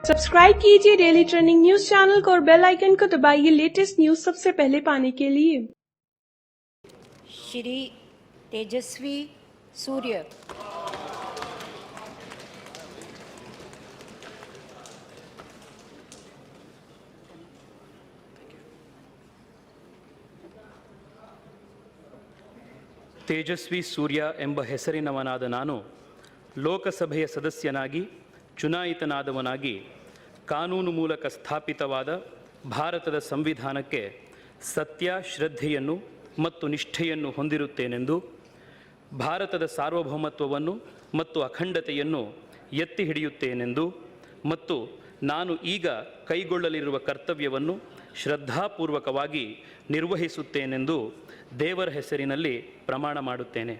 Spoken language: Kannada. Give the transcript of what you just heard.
सब्सक्राइब कीजिए डेली ट्रेंडिंग न्यूज चैनल को और बेल आइकन को दबाइए लेटेस्ट न्यूज सबसे पहले पाने के लिए। श्री तेजस्वी सूर्य। ತೇಜಸ್ವಿ ಸೂರ್ಯ ಎಂಬ ಹೆಸರಿನವನಾದ ನಾನು ಲೋಕಸಭೆಯ ಸದಸ್ಯನಾಗಿ ಚುನಾಯಿತನಾದವನಾಗಿ ಕಾನೂನು ಮೂಲಕ ಸ್ಥಾಪಿತವಾದ ಭಾರತದ ಸಂವಿಧಾನಕ್ಕೆ ಸತ್ಯ ಶ್ರದ್ಧೆಯನ್ನು ಮತ್ತು ನಿಷ್ಠೆಯನ್ನು ಹೊಂದಿರುತ್ತೇನೆಂದು, ಭಾರತದ ಸಾರ್ವಭೌಮತ್ವವನ್ನು ಮತ್ತು ಅಖಂಡತೆಯನ್ನು ಎತ್ತಿ ಹಿಡಿಯುತ್ತೇನೆಂದು ಮತ್ತು ನಾನು ಈಗ ಕೈಗೊಳ್ಳಲಿರುವ ಕರ್ತವ್ಯವನ್ನು ಶ್ರದ್ಧಾಪೂರ್ವಕವಾಗಿ ನಿರ್ವಹಿಸುತ್ತೇನೆಂದು ದೇವರ ಹೆಸರಿನಲ್ಲಿ ಪ್ರಮಾಣ ಮಾಡುತ್ತೇನೆ.